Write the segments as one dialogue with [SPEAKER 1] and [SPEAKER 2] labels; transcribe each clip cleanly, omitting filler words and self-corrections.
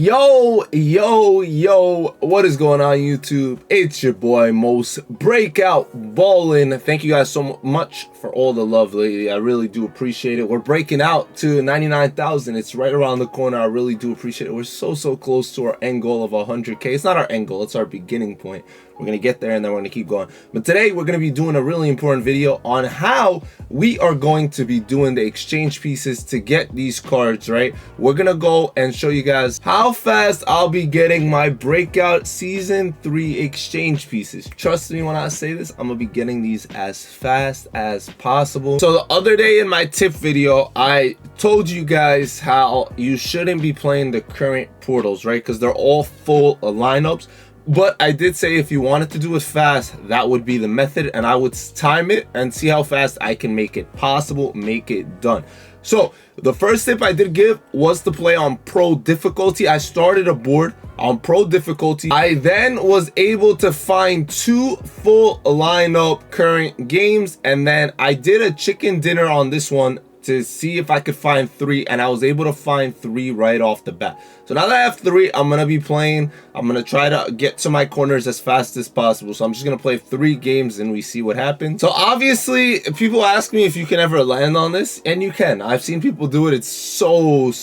[SPEAKER 1] Yo, what is going on YouTube? It's your boy Breakout Ballin. Thank you guys so much for all the love lately. I really do appreciate it. We're breaking out to 99,000. It's right around the corner. I really do appreciate it. We're so close to our end goal of 100K. It's not our end goal, it's our beginning point. We're gonna get there and then we're gonna keep going. But today we're gonna be doing a really important video on how we are going to be doing the exchange pieces to get these cards, right? We're gonna go and show you guys how fast I'll be getting my Breakout Season 3 exchange pieces. Trust me when I say this, I'm gonna be getting these as fast as possible. So the other day in my tip video, I told you guys how you shouldn't be playing the current portals, right? Because they're all full of lineups. But I did say if you wanted to do it fast, that would be the method, and I would time it and see how fast I can make it possible, make it done. So the first tip I did give was to play on pro difficulty. I started a board on pro difficulty. I then was able to find 2 full lineup current games, and then I did a chicken dinner on this one to see if I could find 3, and I was able to find 3 right off the bat. So now that I have 3, I'm gonna be playing. I'm gonna try to get to my corners as fast as possible. So I'm just gonna play 3 games and we see what happens. So obviously people ask me if you can ever land on this, and you can. I've seen people do it. It's so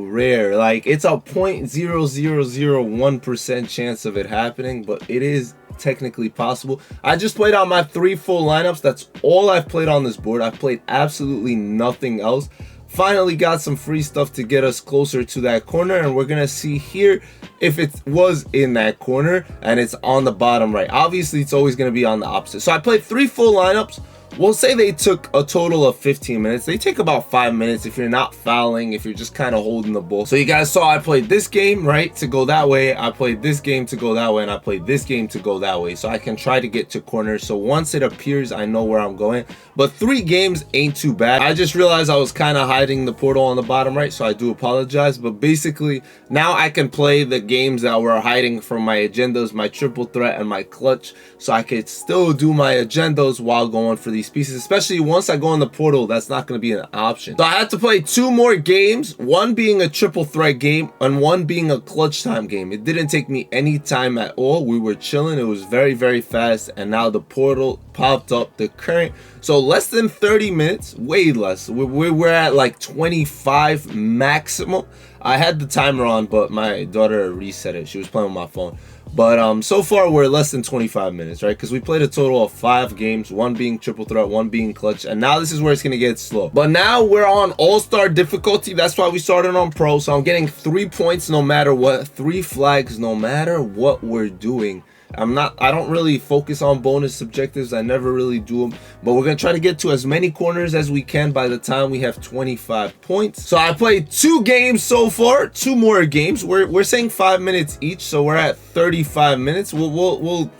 [SPEAKER 1] rare. Like, it's a 0.0001% chance of it happening, but it is technically possible. I just played on my 3 full lineups. That's all I've played on this board. I've played absolutely nothing else. Finally got some free stuff to get us closer to that corner, and we're gonna see here if it was in that corner and it's on the bottom right. Obviously it's always gonna be on the opposite. So I played 3 full lineups. We'll say they took a total of 15 minutes. They take about 5 minutes if you're not fouling, if you're just kind of holding the ball. So you guys saw I played this game, right, to go that way. I played this game to go that way, and I played this game to go that way. So I can try to get to corners. So once it appears, I know where I'm going. But 3 games ain't too bad. I just realized I was kind of hiding the portal on the bottom right, so I do apologize. But basically, now I can play the games that were hiding from my agendas, my triple threat and my clutch. So I could still do my agendas while going for these pieces, especially once I go in the portal. That's not going to be an option. So I had to play 2 more games, one being a triple threat game and one being a clutch time game. It didn't take me any time at all. We were chilling. It was very fast, and now the portal popped up, the current. So less than 30 minutes, way less. We're at like 25 maximum. I had the timer on, but my daughter reset it. She was playing with my phone. But so far we're less than 25 minutes, right? Because we played a total of 5 games, 1 being triple threat, 1 being clutch, and now this is where it's gonna get slow. But now we're on all-star difficulty. That's why we started on pro. So I'm getting 3 points no matter what, 3 flags no matter what we're doing. I don't really focus on bonus objectives. I never really do them, but we're gonna try to get to as many corners as we can by the time we have 25 points. So I played 2 games so far, 2 more games. We're saying 5 minutes each, so we're at 35 minutes. We'll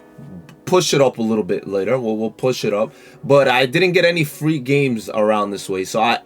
[SPEAKER 1] push it up a little bit later. We'll push it up, but I didn't get any free games around this way, so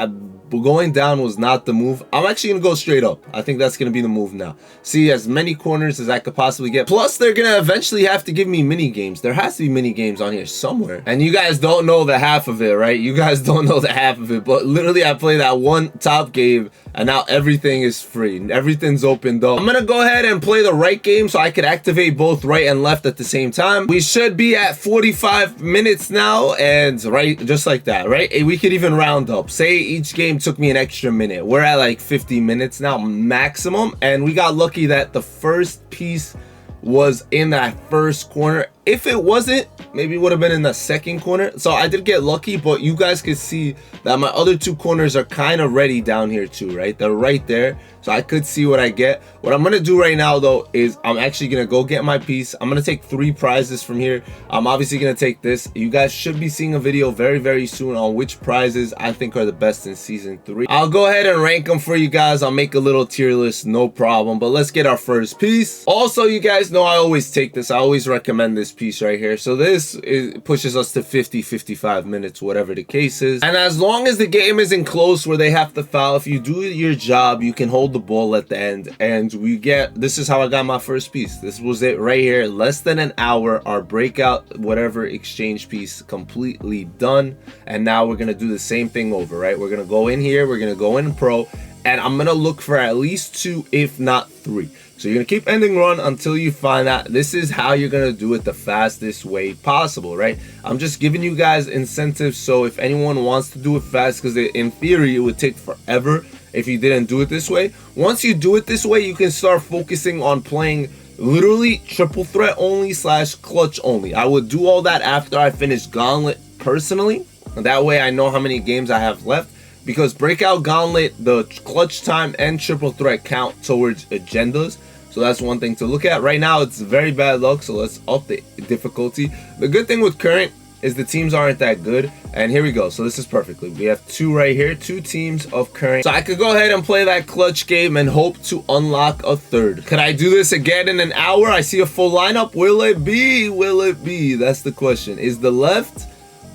[SPEAKER 1] going down was not the move. I'm actually gonna go straight up. I think that's gonna be the move now. See as many corners as I could possibly get. Plus they're gonna eventually have to give me mini games. There has to be mini games on here somewhere, and you guys don't know the half of it, right? You guys don't know the half of it, but literally I played that 1 top game and now everything is free. Everything's opened up. I'm gonna go ahead and play the right game so I could activate both right and left at the same time. We should be at 45 minutes now, and right, just like that, right? We could even round up. Say each game took me an extra minute. We're at like 50 minutes now maximum, and we got lucky that the first piece was in that first corner. If it wasn't, maybe it would have been in the second corner. So I did get lucky, but you guys could see that my other 2 corners are kind of ready down here too, right? They're right there, so I could see what I get. What I'm gonna do right now though is I'm actually gonna go get my piece. I'm gonna take 3 prizes from here. I'm obviously gonna take this. You guys should be seeing a video very soon on which prizes I think are the best in season 3. I'll go ahead and rank them for you guys. I'll make a little tier list, no problem. But let's get our first piece. Also, you guys know I always take this. I always recommend this piece right here. So this pushes us to 50-55 minutes, whatever the case is. And as long as the game isn't close where they have to foul, if you do your job, you can hold the ball at the end. And this is how I got my first piece. This was it right here. Less than an hour, our breakout whatever exchange piece completely done. And now we're gonna do the same thing over, right? We're gonna go in here, we're gonna go in pro, and I'm gonna look for at least 2, if not 3. So you're gonna keep ending run until you find that. This is how you're gonna do it the fastest way possible, right? I'm just giving you guys incentives, so if anyone wants to do it fast, because in theory it would take forever if you didn't do it this way. Once you do it this way, you can start focusing on playing literally triple threat only / clutch only. I would do all that after I finish Gauntlet personally, and that way I know how many games I have left, because Breakout Gauntlet, the clutch time and triple threat count towards agendas. So that's one thing to look at. Right now it's very bad luck, so let's up the difficulty. The good thing with current is the teams aren't that good, and here we go. So this is perfectly, we have 2 right here, 2 teams of current. So I could go ahead and play that clutch game and hope to unlock a 3rd. Could I do this again in an hour? I see a full lineup. Will it be? Will it be? That's the question. Is the left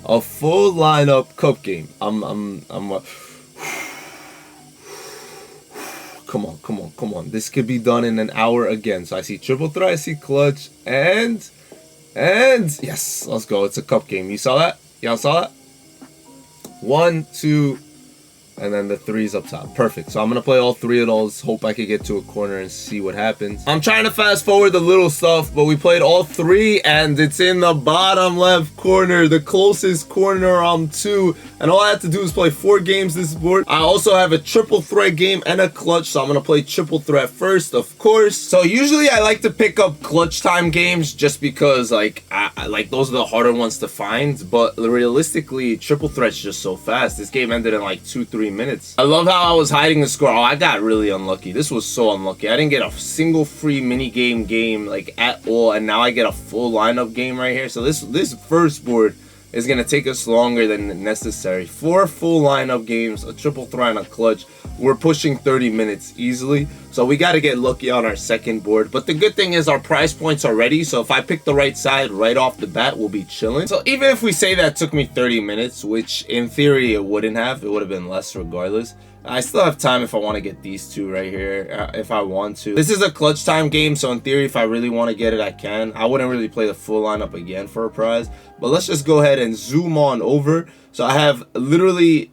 [SPEAKER 1] a full lineup cup game? Come on. This could be done in an hour again. So I see triple threat, I see clutch, and yes, let's go. It's a cup game. You saw that? Y'all saw that? 1, 2, and then the 3's up top. Perfect. So I'm gonna play all 3 of those. Hope I could get to a corner and see what happens. I'm trying to fast forward the little stuff, but we played all 3, and it's in the bottom left corner, the closest corner on 2. And all I have to do is play 4 games this board. I also have a triple threat game and a clutch, so I'm gonna play triple threat first, of course. So usually I like to pick up clutch time games just because like those are the harder ones to find. But realistically, triple threat's just so fast. This game ended in like 2-3 minutes. I love how I was hiding the score. Oh, I got really unlucky. This was so unlucky. I didn't get a single free mini game like at all, and now I get a full lineup game right here. So this first board is going to take us longer than necessary. 4 full lineup games, a triple threat and a clutch. We're pushing 30 minutes easily, so we got to get lucky on our second board. But the good thing is our prize points are ready, so if I pick the right side right off the bat, we'll be chilling. So even if we say that took me 30 minutes, which in theory it wouldn't have, it would have been less regardless. I still have time if I want to get these 2 right here, if I want to. This is a clutch time game, so in theory, if I really want to get it, I can. I wouldn't really play the full lineup again for a prize, but let's just go ahead and zoom on over. So I have literally,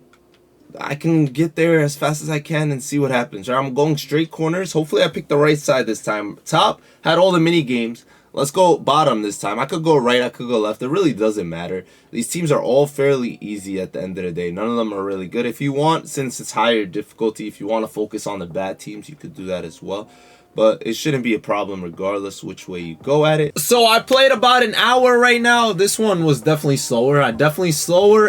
[SPEAKER 1] I can get there as fast as I can and see what happens. Right? I'm going straight corners. Hopefully I picked the right side this time. Top had all the mini games. Let's go bottom this time. I could go right, I could go left. It really doesn't matter. These teams are all fairly easy at the end of the day. None of them are really good. If you want, since it's higher difficulty, if you want to focus on the bad teams, you could do that as well. But it shouldn't be a problem regardless which way you go at it. So I played about an hour right now. This one was definitely slower.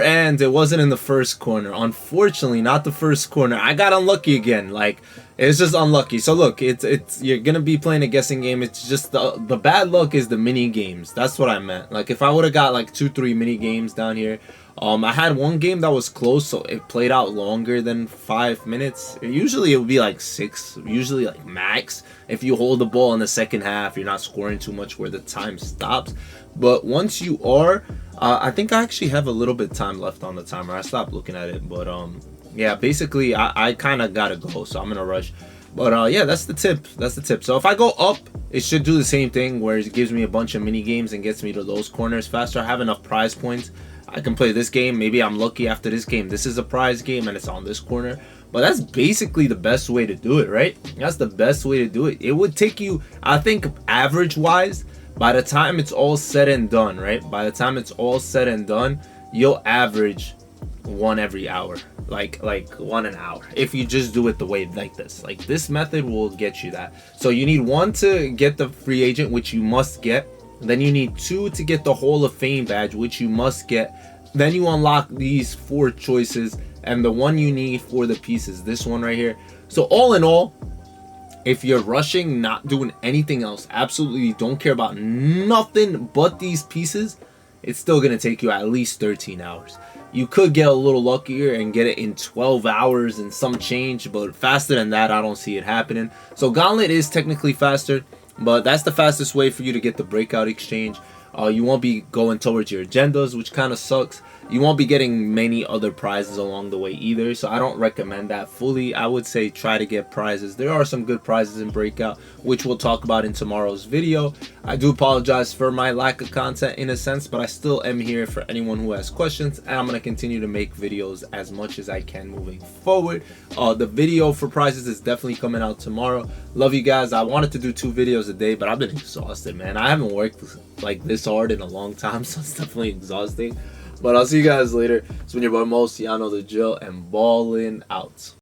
[SPEAKER 1] And it wasn't in the first corner. Unfortunately, not the first corner. I got unlucky again. Like, it's just unlucky. So look, it's you're gonna be playing a guessing game. It's just the bad luck is the mini games. That's what I meant. Like if I would have got like 2-3 mini games down here. I had one game that was close, so it played out longer than 5 minutes. Usually it would be like 6, usually like max. If you hold the ball in the second half, you're not scoring too much where the time stops. But once you are, I think I actually have a little bit of time left on the timer. I stopped looking at it, but yeah, basically I kind of gotta go, so I'm gonna rush. But yeah, that's the tip. That's the tip. So if I go up, it should do the same thing where it gives me a bunch of mini games and gets me to those corners faster. I have enough prize points. I can play this game. Maybe I'm lucky after this game. This is a prize game and it's on this corner. But that's basically the best way to do it, right? That's the best way to do it. It would take you, I think, average-wise, by the time it's all said and done, right? By the time it's all said and done, you'll average 1 every hour. Like 1 an hour. If you just do it the way like this. Like this method will get you that. So you need 1 to get the free agent, which you must get. Then you need 2 to get the Hall of Fame badge, which you must get. Then you unlock these 4 choices, and the one you need for the piece is this one right here. So all in all, if you're rushing, not doing anything else, absolutely don't care about nothing but these pieces, it's still going to take you at least 13 hours. You could get a little luckier and get it in 12 hours and some change, but faster than that, I don't see it happening. So Gauntlet is technically faster, but that's the fastest way for you to get the Breakout Exchange. You won't be going towards your agendas, which kind of sucks. you won't be getting many other prizes along the way either, so I don't recommend that fully. I would say try to get prizes. There are some good prizes in Breakout, which we'll talk about in tomorrow's video. I do apologize for my lack of content in a sense, but I still am here for anyone who has questions, and I'm going to continue to make videos as much as I can moving forward. The video for prizes is definitely coming out tomorrow. Love you guys. I wanted to do 2 videos a day, but I've been exhausted, man. I haven't worked like this hard in a long time, so it's definitely exhausting. But I'll see you guys later. It's been your boy Mos, y'all know the drill, and Ballin out.